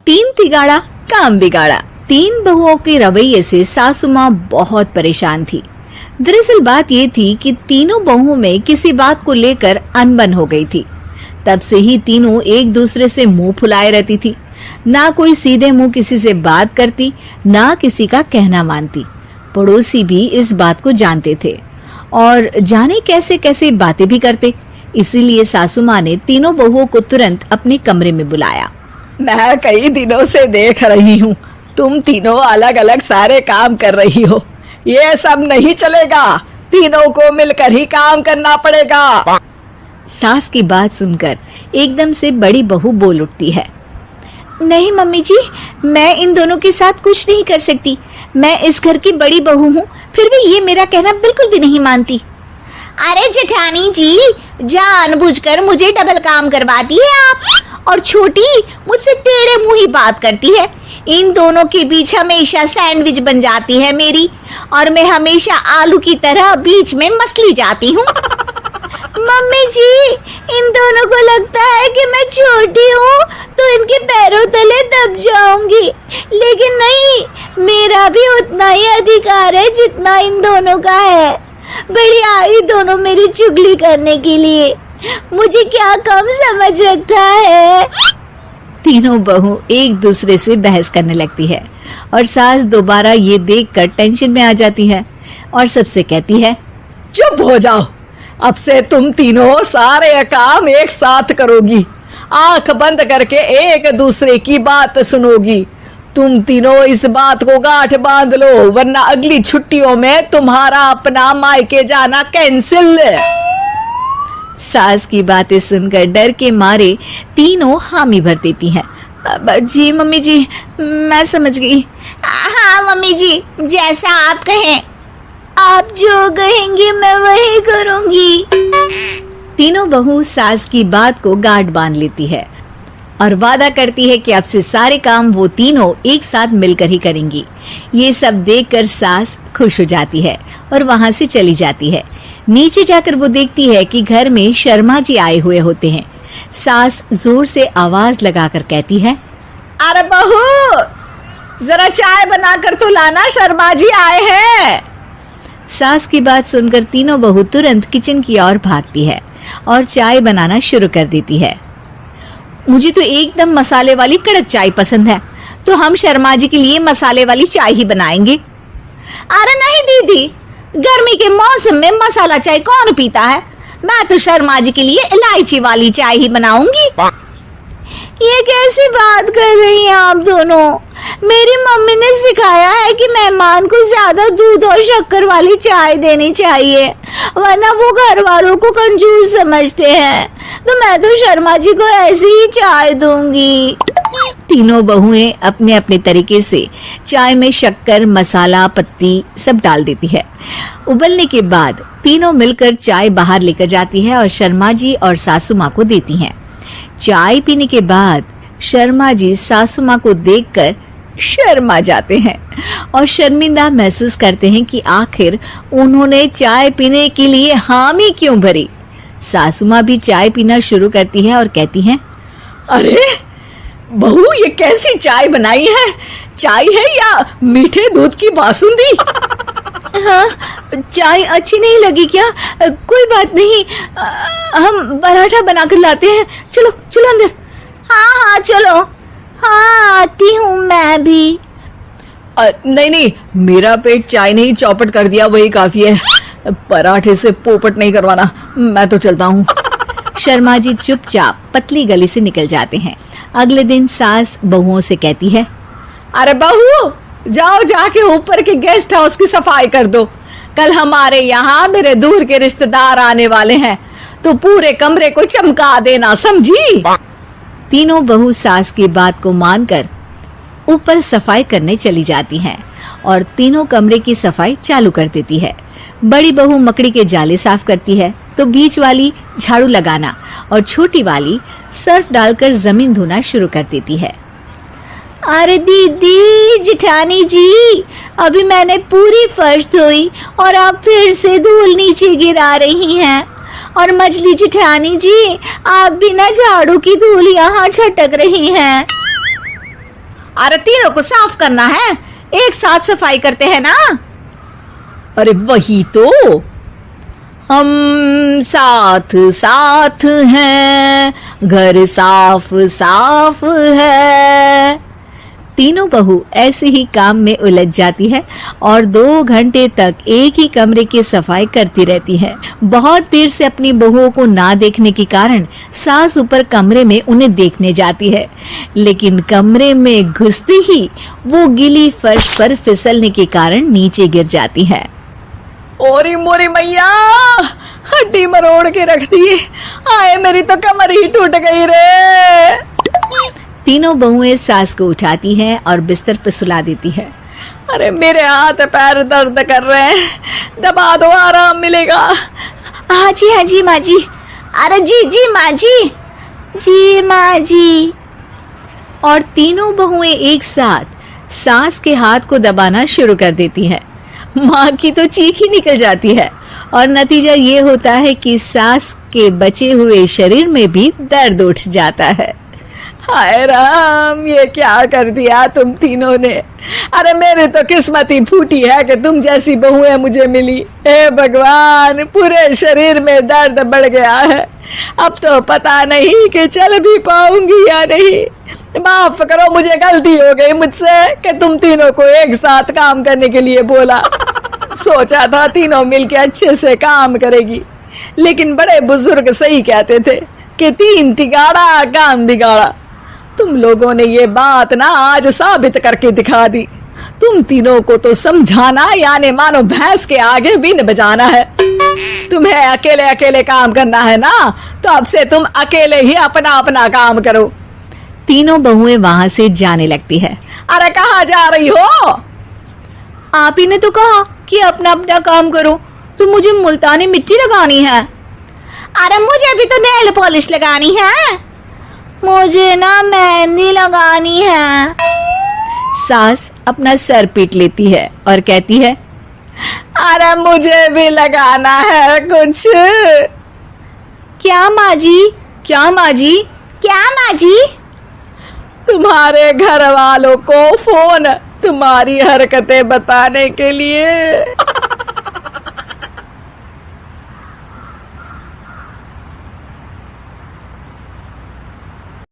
तीन तिगाड़ा काम बिगाड़ा। तीन बहुओं के रवैये से सासू माँ बहुत परेशान थी। दरअसल बात ये थी कि तीनों बहुओं में किसी बात को लेकर अनबन हो गई थी। तब से ही तीनों एक दूसरे से मुंह फुलाए रहती थी। ना कोई सीधे मुंह किसी से बात करती, ना किसी का कहना मानती। पड़ोसी भी इस बात को जानते थे और जाने कैसे कैसे बातें भी करते। इसीलिए सासू माँ ने तीनों बहुओं को तुरंत अपने कमरे में बुलाया। मैं कई दिनों से देख रही हूँ, तुम तीनों अलग अलग सारे काम कर रही हो। ये सब नहीं चलेगा, तीनों को मिलकर ही काम करना पड़ेगा। सास की बात सुनकर एकदम से बड़ी बहू बोल उठती है। नहीं मम्मी जी, मैं इन दोनों के साथ कुछ नहीं कर सकती। मैं इस घर की बड़ी बहू हूँ, फिर भी ये मेरा कहना बिल्कुल भी नहीं मानती। अरे जेठानी जी, जानबूझकर मुझे डबल काम करवाती है आप। और छोटी मुझसे टेढ़े मुंह ही बात करती है। इन दोनों के बीच हमेशा सैंडविच बन जाती है मेरी, और मैं हमेशा आलू की तरह बीच में मसली जाती हूँ। मम्मी जी, इन दोनों को लगता है कि मैं छोटी हूँ तो इनके पैरों तले दब जाऊंगी, लेकिन नहीं, मेरा भी उतना ही अधिकार है जितना इन दोनों का है। बड़ी आई दोनों मेरी चुगली करने के लिए, मुझे क्या कम समझ रखा है। तीनों बहू एक दूसरे से बहस करने लगती है और सास दोबारा ये देखकर टेंशन में आ जाती है और सबसे कहती है, चुप हो जाओ, अब से तुम तीनों सारे काम एक साथ करोगी, आंख बंद करके एक दूसरे की बात सुनोगी। तुम तीनों इस बात को गांठ बांध लो, वरना अगली छुट्टियों में तुम्हारा अपना मायके जाना कैंसिल। सास की बातें सुनकर डर के मारे तीनों हामी भर देती हैं। जी मम्मी जी, मैं समझ गई। हाँ मम्मी जी, जैसा आप कहें। आप जो कहेंगी मैं वही करूंगी। तीनों बहू सास की बात को गांठ बांध लेती है और वादा करती है कि अब से सारे काम वो तीनों एक साथ मिलकर ही करेंगी। ये सब देखकर सास खुश हो जाती है और वहां से चली जाती है। नीचे जाकर वो देखती है कि घर में शर्मा जी आए हुए होते हैं। सास जोर से आवाज लगाकर कहती है, अरे बहू, जरा चाय बनाकर तो लाना, शर्मा जी आए हैं। सास की बात सुनकर तीनों बहू तुरंत किचन की ओर भागती है और चाय बनाना शुरू कर देती है। मुझे तो एकदम मसाले वाली कड़क चाय पसंद है, तो हम शर्मा जी के लिए मसाले वाली चाय ही बनाएंगे। अरे नहीं दीदी, गर्मी के मौसम में मसाला चाय कौन पीता है? मैं तो शर्मा जी के लिए इलायची वाली चाय ही बनाऊंगी। ये कैसी बात कर रही हैं आप दोनों? मेरी मम्मी ने सिखाया है कि मेहमान को ज्यादा दूध और शक्कर वाली चाय देनी चाहिए, वरना वो घर वालों को कंजूस समझते हैं। तो मैं तो शर्मा जी को ऐसी ही चाय दूंगी। तीनों बहुएं अपने अपने तरीके से चाय में शक्कर, मसाला, पत्ती सब डाल देती है। उबलने के बाद तीनों मिलकर चाय बाहर लेकर जाती है और शर्मा जी और सासू माँ को देती हैं। चाय पीने के बाद शर्मा जी सासू माँ को देखकर शर्मा जाते हैं और शर्मिंदा महसूस करते हैं कि आखिर उन्होंने चाय पीने के लिए हामी क्यों भरी। सासू माँ भी चाय पीना शुरू करती है और कहती हैं, अरे बहू, ये कैसी चाय बनाई है? चाय है या मीठे दूध की बासुंदी? हाँ, चाय अच्छी नहीं लगी क्या? कोई बात नहीं, हम पराठा बनाकर लाते हैं। चलो चलो अंदर। हाँ हाँ चलो, हाँ आती हूँ मैं भी। नहीं नहीं, मेरा पेट चाय नहीं चौपट कर दिया वही काफी है, पराठे से पोपट नहीं करवाना, मैं तो चलता हूँ। शर्मा जी चुपचाप पतली गली से निकल जाते हैं। अगले दिन सास बहुओं से कहती है, अरे बहू, जाओ जाके ऊपर के गेस्ट हाउस की सफाई कर दो। कल हमारे यहाँ मेरे दूर के रिश्तेदार आने वाले हैं, तो पूरे कमरे को चमका देना, समझी? तीनों बहू सास की बात को मानकर ऊपर सफाई करने चली जाती हैं और तीनों कमरे की सफाई चालू कर देती है। बड़ी बहू मकड़ी के जाले साफ करती है, तो बीच वाली झाड़ू लगाना और छोटी वाली सर्फ डालकर जमीन धोना शुरू कर देती है। अरे दीदी, जेठानी जी, अभी मैंने पूरी फर्श धोई और आप फिर से धूल नीचे गिरा रही हैं। और मछली जेठानी जी, आप बिना झाड़ू की धूल यहाँ छटक रही हैं। अरे तीनों को साफ करना है, एक साथ सफाई करते हैं ना। अरे वही तो, हम साथ साथ हैं, घर साफ साफ है। तीनों बहू ऐसे ही काम में उलझ जाती है और 2 घंटे तक एक ही कमरे की सफाई करती रहती है। बहुत देर से अपनी बहुओं को ना देखने के कारण सास ऊपर कमरे में उन्हें देखने जाती है, लेकिन कमरे में घुसते ही वो गीली फर्श पर फिसलने के कारण नीचे गिर जाती है। ओरी मोरी मैया, हड्डी मरोड़ के रख दी। आए मेरी तो कमर ही टूट गई रे। तीनों बहुएं सास को उठाती हैं और बिस्तर पर सुला देती है। अरे मेरे हाथ पैर दर्द कर रहे हैं, दबा दो आराम मिलेगा। हाँ जी माँ जी। अरे जी माँ जी, जी माँ जी। और तीनों बहुएं एक साथ सास के हाथ को दबाना शुरू कर देती हैं। माँ की तो चीख ही निकल जाती है और नतीजा ये होता है कि सास के बचे हुए शरीर में भी दर्द उठ जाता है। हाय राम, ये क्या कर दिया तुम तीनों ने। अरे मेरी तो किस्मत ही फूटी है कि तुम जैसी बहुएं मुझे मिली। हे भगवान, पूरे शरीर में दर्द बढ़ गया है। अब तो पता नहीं कि चल भी पाऊंगी या नहीं। माफ करो, मुझे गलती हो गई मुझसे कि तुम तीनों को एक साथ काम करने के लिए बोला। सोचा था तीनों मिलके अच्छे से काम करेगी, लेकिन बड़े बुजुर्ग सही कहते थे कि 3 तिगाड़ा काम बिगाड़ा। तुम लोगों ने ये बात ना आज साबित करके दिखा दी। तुम तीनों को तो समझाना यानी मानो भैंस के आगे बीन बजाना है। तुम्हें अकेले अकेले काम करना है ना, तो अब से तुम अकेले ही अपना अपना काम करो। तीनों बहुएं वहां से जाने लगती है। अरे कहाँ जा रही हो? आप ही ने तो कहा कि अपना अपना काम तो मुझे मुल्तानी मिट्टी लगानी है। अरे मुझे भी तो नेल पॉलिश लगानी है, मुझे ना मेहंदी लगानी है। सास अपना सर पीट लेती है और कहती है, अरे मुझे भी लगाना है कुछ। क्या माँ जी? क्या माँ जी? क्या माँ जी? तुम्हारे घर वालों को फोन तुम्हारी हरकतें बताने के लिए।